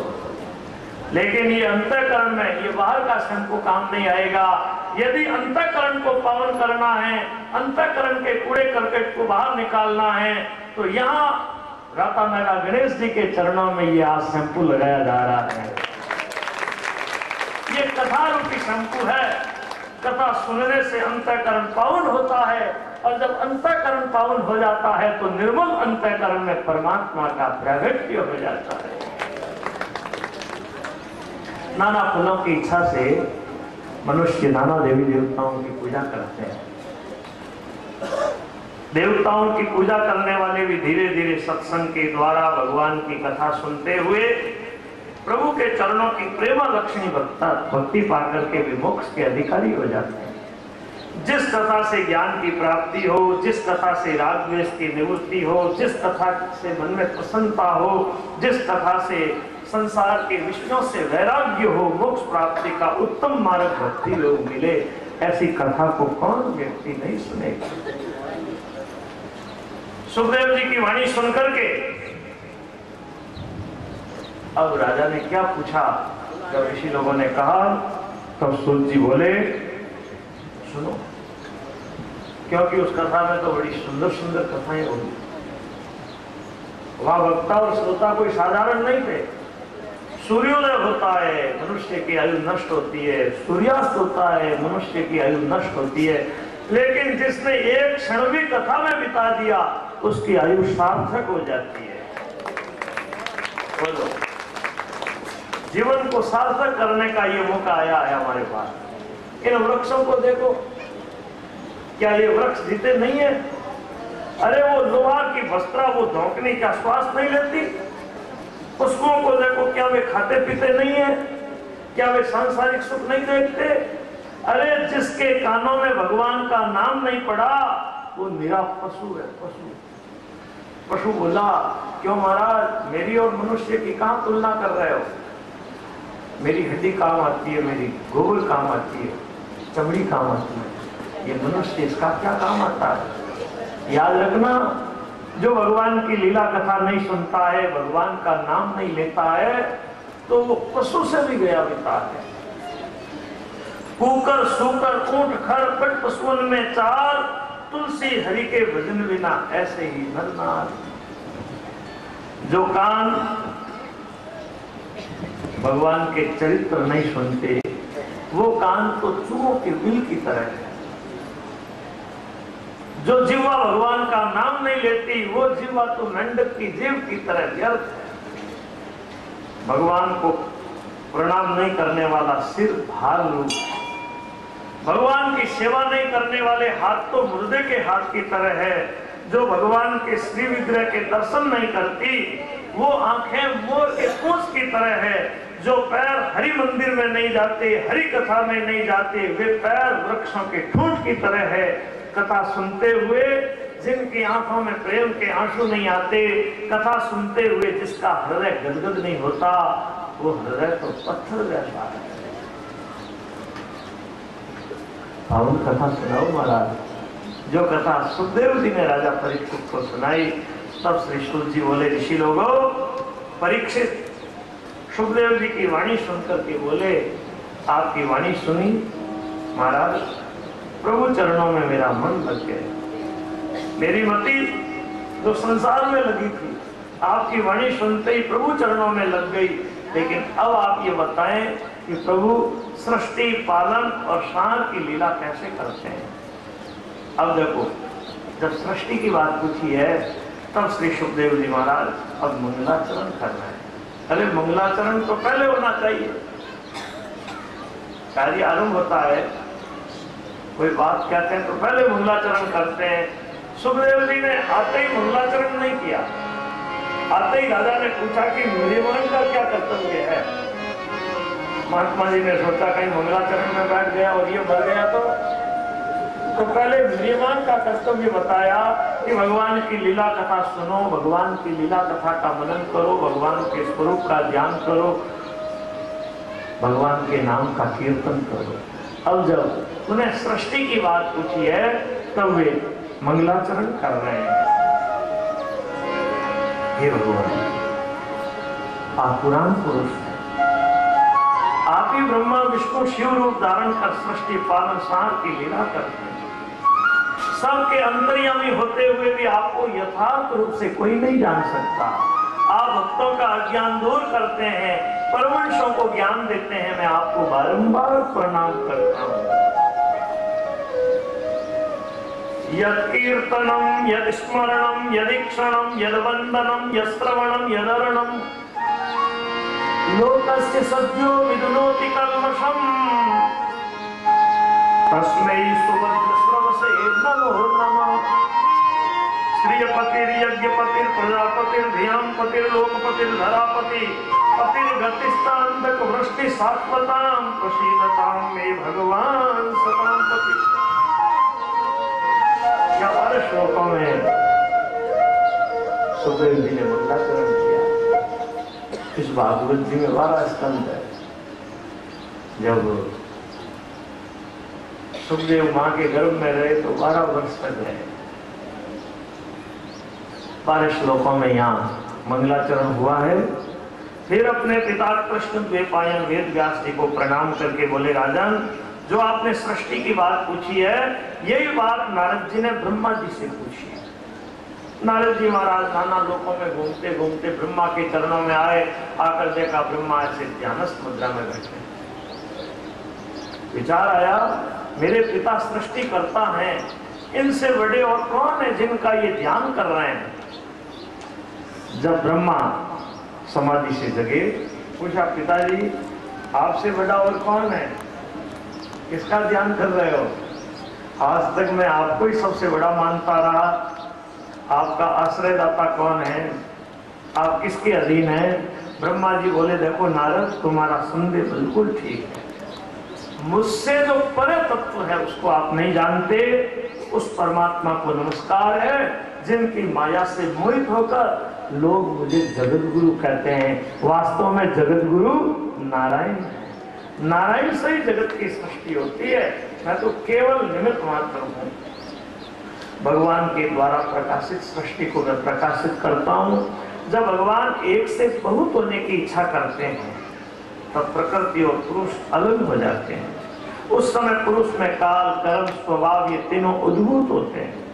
Speaker 1: लेकिन ये अंतःकरण में ये बाहर का शैम्पू काम नहीं आएगा। यदि अंतःकरण को पावन करना है, अंतःकरण के कूड़े करकट को बाहर निकालना है, तो यहाँ राता मेरा गणेश जी के चरणों में ये आज शैम्पू लगाया जा रहा है। ये कथा रूपी शैम्पू है। कथा सुनने से अंतःकरण पावन होता है, और जब अंतःकरण पावन हो जाता है तो निर्मल अंतःकरण में परमात्मा का प्रागट्य हो जाता है। नाना फलों की इच्छा से मनुष्य नाना देवी देवताओं की पूजा करते हैं। देवताओं की पूजा करने वाले भी धीरे धीरे सत्संग के द्वारा भगवान की कथा सुनते हुए प्रभु के चरणों की प्रेमा लक्ष्मी भक्ति पाकर के भी मोक्ष के अधिकारी हो जाते हैं। जिस कथा से ज्ञान की प्राप्ति हो, जिस कथा से राग द्वेष की निवृत्ति हो, जिस कथा से मन में प्रसन्नता हो, जिस कथा से संसार के विषयों से वैराग्य हो, मोक्ष प्राप्ति का उत्तम मार्ग भक्ति लोग मिले, ऐसी कथा को कौन व्यक्ति नहीं सुनेगा? सुखदेव जी की वाणी सुनकर के अब राजा ने क्या पूछा? जब ऋषि लोगों ने कहा तब सूत जी बोले, सुनो, क्योंकि उस कथा में तो बड़ी सुंदर सुंदर कथाएं होगी। वहां वक्ता और श्रोता कोई साधारण नहीं थे। सूर्योदय होता है, मनुष्य की आयु नष्ट होती है, सूर्यास्त होता है, मनुष्य की आयु नष्ट होती है, लेकिन जिसने एक क्षण भी कथा में बिता दिया उसकी आयु सार्थक हो जाती है। बोलो, जीवन को सार्थक करने का ये मौका आया है हमारे पास। इन वृक्षों को देखो, क्या ये वृक्ष जीते नहीं है? अरे वो लोहा की वस्त्रा वो धोकने का श्वास नहीं लेती। पुष्पों को देखो, क्या वे खाते पीते नहीं है? क्या वे सांसारिक सुख नहीं देखते? अरे जिसके कानों में भगवान का नाम नहीं पड़ा वो निरा पशु है, पशु। पशु बोला, क्यों महाराज, मेरी और मनुष्य की कहां तुलना कर रहे हो? मेरी हड्डी काम आती है, मेरी गोबर काम आती है, चमड़ी काम आती है, ये मनुष्य इसका क्या काम आता है? याद रखना, जो भगवान की लीला कथा नहीं सुनता है, भगवान का नाम नहीं लेता है, तो वो पशु से भी गया बिता है। कुकर, सूकर, ऊंट, खर, पट पशुओं में चार, तुलसी हरि के भजन बिना ऐसे ही नर नार। जो कान भगवान के चरित्र नहीं सुनते वो कान तो चूहों के बिल की तरह है। जो जीवा भगवान का नाम नहीं लेती वो जीवा तो मेंढक की जीव की तरह व्यर्थ है। भगवान को प्रणाम नहीं करने वाला सिर भालू, भगवान की सेवा नहीं करने वाले हाथ तो मुर्दे के हाथ की तरह है। जो भगवान के श्री विग्रह के दर्शन नहीं करती वो आंखें मोर के पूंछ की तरह है। जो पैर हरि मंदिर में नहीं जाते, हरि कथा में नहीं जाते, वे पैर वृक्षों के ठूंठ की तरह है। कथा सुनते हुए जिनकी आंखों में प्रेम के आंसू नहीं आते, कथा सुनते हुए जिसका हृदय गदगद नहीं होता, वो हृदय तो पत्थर जैसा है। और कथा सुनाओ महाराज। जो कथा सुखदेव जी ने राजा परीक्षित को सुनाई, तब श्री सूत जी बोले, ऋषि लोगों, परीक्षित सुखदेव जी की वाणी सुनकर के बोले, आपकी वाणी सुनी महाराज, प्रभु चरणों में मेरा मन लग गया। मेरी मति जो संसार में लगी थी आपकी वाणी सुनते ही प्रभु चरणों में लग गई। लेकिन अब आप ये बताएं कि प्रभु सृष्टि, पालन और सांर की लीला कैसे करते हैं। अब देखो, जब सृष्टि की बात पूछी है तब श्री सुखदेव जी महाराज अब मंगलाचरण करना है। अरे मंगलाचरण तो पहले होना चाहिए। कार्य आरंभ होता है, कोई बात कहते हैं तो पहले मंगलाचरण करते हैं। सुखदेव जी ने आते ही मंगलाचरण नहीं किया। आते ही राजा ने पूछा कि मुनिमान का क्या कर्तव्य है। महात्मा जी ने सोचा कहीं मंगलाचरण में बैठ गया और ये मर गया तो पहले मुनिमान का कर्तव्य बताया कि भगवान की लीला कथा सुनो, भगवान की लीला कथा का मनन करो, भगवान के स्वरूप का ध्यान करो, भगवान के नाम का कीर्तन करो। अब जब उन्हें सृष्टि की बात पूछी है तब वे मंगलाचरण कर रहे हैं। हे भगवान, आप पुराण पुरुष हैं, आप ही ब्रह्मा विष्णु शिव रूप धारण कर सृष्टि पालन सांर की लीला करते हैं। सबके अंतर्यामी होते हुए भी आपको यथार्थ रूप से कोई नहीं जान सकता। आप भक्तों का अज्ञान दूर करते हैं, परमंशों को ज्ञान देते हैं। मैं आपको बारंबार प्रणाम करता हूँ। यद कीर्तनम, यद स्मरणम, यदीक्षणम, यद वंदनम, यद श्रवणम, यदर्णम, लोकस्य सद्यो विदुनोति कल्मषम, तस्मै सुभद्र श्रवसे नमो नमः। श्रियपतिर यज्ञपतिर प्रजापतिर धियांपतिर लोकपतिर धरापति पतिर गतिस्तांतक वृष्टि सात्वताम प्रसीदताम मे भगवान सताम पति। क्या 12 श्लोकों में सुखदेव जी ने मंगलाचरण किया। इस भागवत जी में 12 स्कंद है। जब सुखदेव मां के गर्भ में रहे तो 12 वर्ष तक रहे। 12 श्लोकों में यहाँ मंगलाचरण हुआ है। फिर अपने पिता कृष्ण द्वैपायन वेद व्यास जी को प्रणाम करके बोले, राजन, जो आपने सृष्टि की बात पूछी है यही बात नारद जी ने ब्रह्मा जी से पूछी है। नारद जी महाराज नाना लोकों में घूमते घूमते ब्रह्मा के चरणों में आए। आकर देखा ब्रह्मा ऐसे ध्यानस्थ मुद्रा में बैठे। विचार आया, मेरे पिता सृष्टि करता है, इनसे बड़े और कौन है जिनका ये ध्यान कर रहे हैं। जब ब्रह्मा समाधि से जगे, पूछा, पिताजी आपसे बड़ा और कौन है, किसका ध्यान कर रहे हो। आज तक मैं आपको ही सबसे बड़ा मानता रहा। आपका आश्रयदाता कौन है, आप किसके अधीन हैं। ब्रह्मा जी बोले, देखो नारद, तुम्हारा संदेह बिल्कुल ठीक है। मुझसे जो परे तत्व है उसको आप नहीं जानते। उस परमात्मा को नमस्कार है जिनकी माया से मोहित होकर लोग मुझे जगत गुरु कहते हैं। वास्तव में जगत गुरु नारायण है। नारायण से ही जगत की सृष्टि होती है। मैं तो केवल निमित्त मात्र हूँ। भगवान के द्वारा प्रकाशित सृष्टि को मैं प्रकाशित करता हूँ। जब भगवान एक से बहुत होने की इच्छा करते हैं तब प्रकृति और पुरुष अलग हो जाते हैं। उस समय पुरुष में काल, कर्म, स्वभाव ये तीनों उद्भूत होते हैं।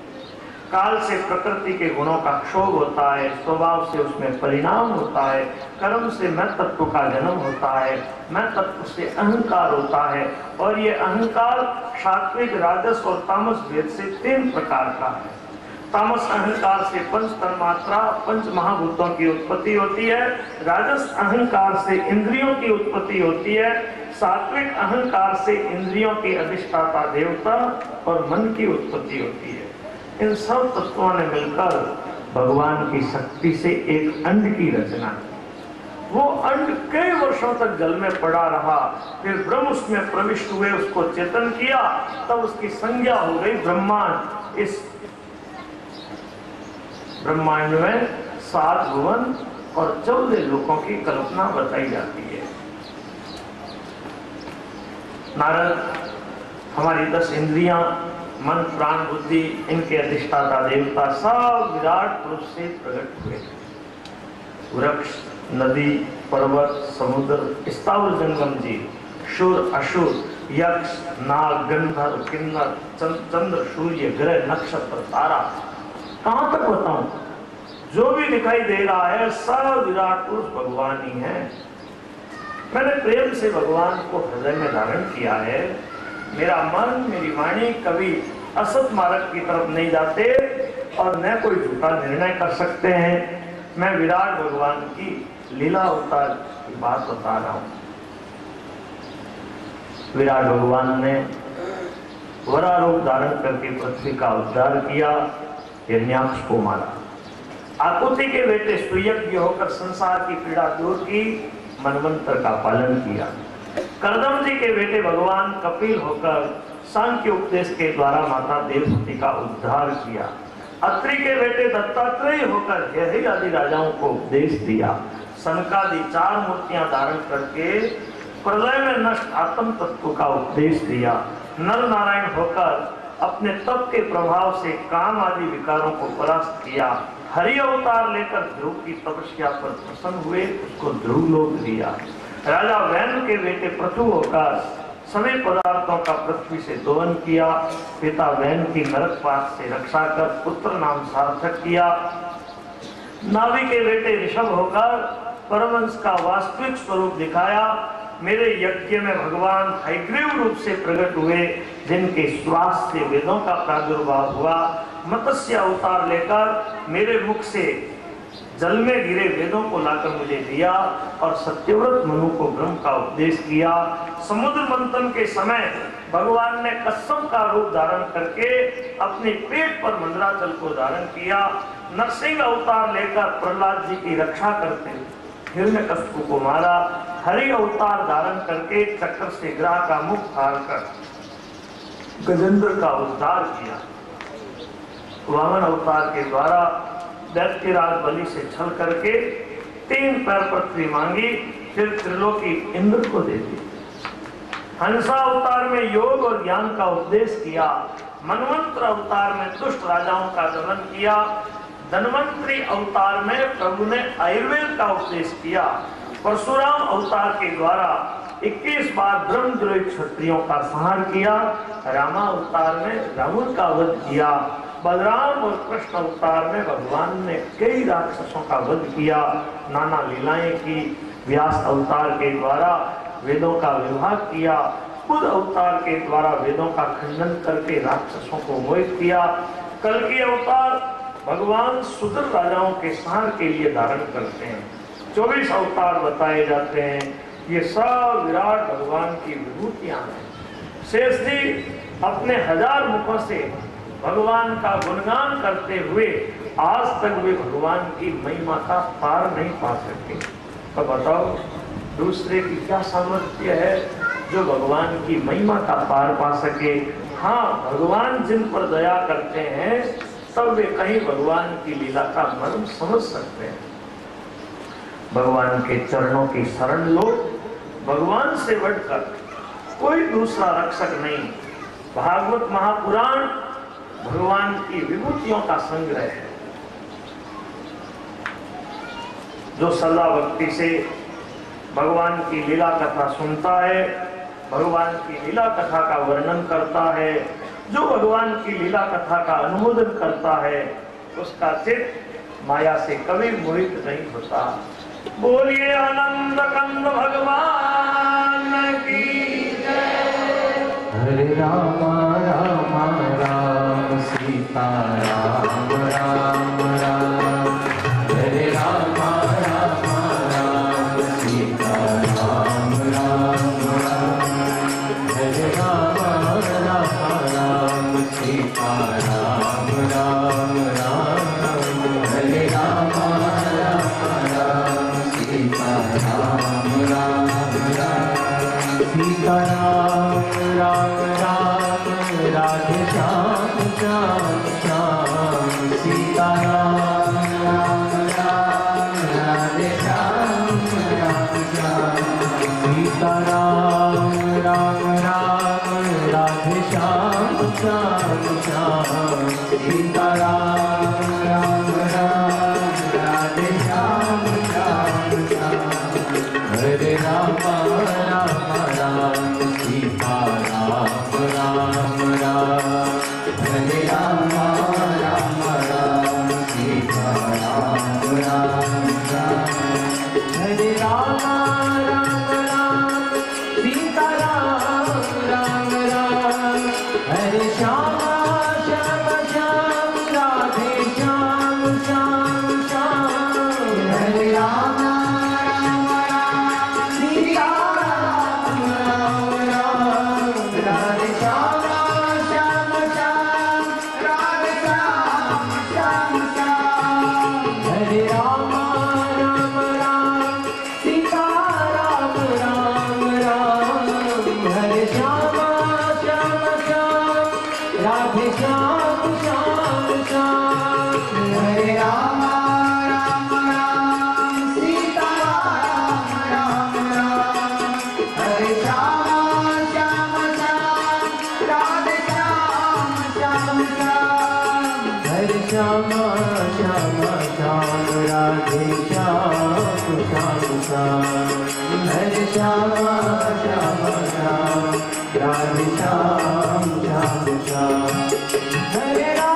Speaker 1: काल से प्रकृति के गुणों का क्षोभ होता है, स्वभाव से उसमें परिणाम होता है, कर्म से मैं तत्व का जन्म होता है, मैं तत्व से अहंकार होता है। और ये अहंकार सात्विक, राजस और तामस भेद से 3 प्रकार का है। तामस अहंकार से पंच तन्मात्रा, पंच महाभूतों की उत्पत्ति होती है। राजस अहंकार से इंद्रियों की उत्पत्ति होती है। सात्विक अहंकार से इंद्रियों की अधिष्ठाता देवता और मन की उत्पत्ति होती है। इन सब तत्वों ने मिलकर भगवान की शक्ति से एक अंड की रचना की। वो अंड कई वर्षों तक जल में पड़ा रहा, फिर ब्रह्म उसमें प्रविष्ट हुए, उसको चेतन किया, तब उसकी संज्ञा हो गई ब्रह्मांड। इस ब्रह्मांड में 7 भुवन और 14 लोकों की कल्पना बताई जाती है। नारद, हमारी 10 इंद्रियां, मन, प्राण, बुद्धि, इनके अधिष्ठाता देवता सब विराट पुरुष से प्रकट हुए। वृक्ष, नदी, पर्वत, समुद्र, स्थावर, जंगम जीव, शूर, असुर, यक्ष, नाग, गंधर्व, किन्नर, चंद्र, सूर्य, ग्रह, नक्षत्र, तारा, कहां तक बताऊं? जो भी दिखाई दे रहा है सब विराट पुरुष भगवान ही है। मैंने प्रेम से भगवान को हृदय में धारण किया है। मेरा मन, मेरी वाणी कभी असत मार्ग की तरफ नहीं जाते और न कोई झूठा निर्णय कर सकते हैं। मैं विराट भगवान की लीला अवतार की बात बता रहा हूं। विराट भगवान ने वरा रूप धारण करके पृथ्वी का उद्धार किया, हिरण्याक्ष को मारा। आकुति के बेटे सुयज्ञ होकर संसार की पीड़ा दूर की, मनवंतर का पालन किया। कर्दम जी के बेटे भगवान कपिल होकर सांख्य उपदेश के द्वारा माता देवहूति का उद्धार किया। अत्रि के बेटे दत्तात्रेय होकर हेहि आदि राजाओं को उपदेश दिया। सनकादि 4 मूर्तियां धारण करके प्रलय में नष्ट आत्म तत्व का उपदेश दिया। नर नारायण होकर अपने तप के प्रभाव से काम आदि विकारों को परास्त किया। हरि अवतार लेकर ध्रुव की तपस्या पर प्रसन्न हुए, उसको ध्रुव लोक दिया। राजा वैन के बेटे पृथु होकर सभी पदार्थों का पृथ्वी से दोहन किया। पिता वैन की नरकपात से रक्षा कर पुत्र नाम सार्थक किया। नाभि के बेटे ऋषभ होकर परमहंस का वास्तविक स्वरूप दिखाया। मेरे यज्ञ में भगवान हयग्रीव रूप से प्रकट हुए, जिनके श्वास से वेदों का प्रादुर्भाव हुआ। मत्स्य अवतार लेकर मेरे मुख से जल में गिरे वेदों को लाकर मुझे दिया और सत्यव्रत मनु को ब्रह्म का उपदेश किया। समुद्र मंथन के समय भगवान ने कश्यप का रूप धारण करके अपने पेट पर मंदराचल को धारण किया। नरसिंह अवतार लेकर प्रहलाद जी की रक्षा करते हिरण्यकश्यप को मारा। हरि अवतार धारण करके चक्र से ग्रह का मुख फाड़कर गजेंद्र का उद्धार किया। वामन अवतार के द्वारा दैत्यराज बलि से छल करके 3 पैर पृथ्वी मांगी, फिर त्रिलोकी इंद्र को दे दी। हंसा अवतार में योग और ज्ञान का उपदेश किया। मनवंतर अवतार में दुष्ट राजाओं का दमन किया। धन्वंतरी अवतार में प्रभु ने आयुर्वेद का उपदेश किया। परशुराम अवतार के द्वारा 21 बार ब्रह्मद्रोही क्षत्रियों का संहार किया। रामा अवतार में रावण का वध किया। बलराम और कृष्ण अवतार में भगवान ने कई राक्षसों का वध किया, नाना लीलाएं की। व्यास अवतार के द्वारा वेदों का विभाग किया। बुद्ध अवतार के द्वारा वेदों का खंडन करके राक्षसों को मोहित किया। कल्कि अवतार भगवान सुदर राजाओं के संहार के लिए धारण करते हैं। 24 अवतार बताए जाते हैं। ये सब विराट भगवान की विभूतियां हैं। शेष जी अपने 1000 मुखों से भगवान का गुणगान करते हुए आज तक वे भगवान की महिमा का पार नहीं पा सके। तो बताओ दूसरे की क्या सामर्थ्य है जो भगवान की महिमा का पार पा सके। हाँ, भगवान जिन पर दया करते हैं तब वे कहीं भगवान की लीला का मर्म समझ सकते हैं। भगवान के चरणों की शरण लो। भगवान से बढ़कर कोई दूसरा रक्षक नहीं। भागवत महापुराण भगवान की विभूतियों का संग्रह है। जो सदा भक्ति से भगवान की लीला कथा सुनता है, भगवान की लीला कथा का वर्णन करता है, जो भगवान की लीला कथा का अनुमोदन करता है, उसका चित्त माया से कभी मोहित नहीं होता। बोलिए आनंद कंद भगवान की जय।
Speaker 2: हरे राम राम राम सीता राम राम राम, हरे राम राम राम सीता राम राम राम, हरे राम राम राम सीता राम राम राम, हरे राम राम राम सीता राम राम राम, सीता राम राम राम राधे श्याम श्याम श्याम, सीता राम राम राम राधे श्याम श्याम श्याम, सीता राम राम राम राधे श्याम श्याम श्याम, सीता राम राम राम राधे श्याम श्याम श्याम, हरे राम राम राम सीता राम राम राम, हरे राम राम राम सीता राम राम राम, हरे राम राम राम सीता राम राम राम, हरे श्याम श्याम श्याम राधे श्याम श्याम श्याम, हरे राम राम राम सीता राम राम राम, राधे श्याम श्याम श्याम राधे श्याम श्याम श्याम, हरे राम राम राम सीता राम राम राम, हरे श्याम श्याम श्याम राधे श्याम श्याम श्याम, हरे राम राम राम सीता राम राम राम, हरे श्याम श्याम श्याम राधे श्याम श्याम श्याम, हरे श्याम श्याम श्याम राधे श्याम श्याम श्याम, हरे श्याम श्याम श्याम राधे श्याम श्याम श्याम, हरे राम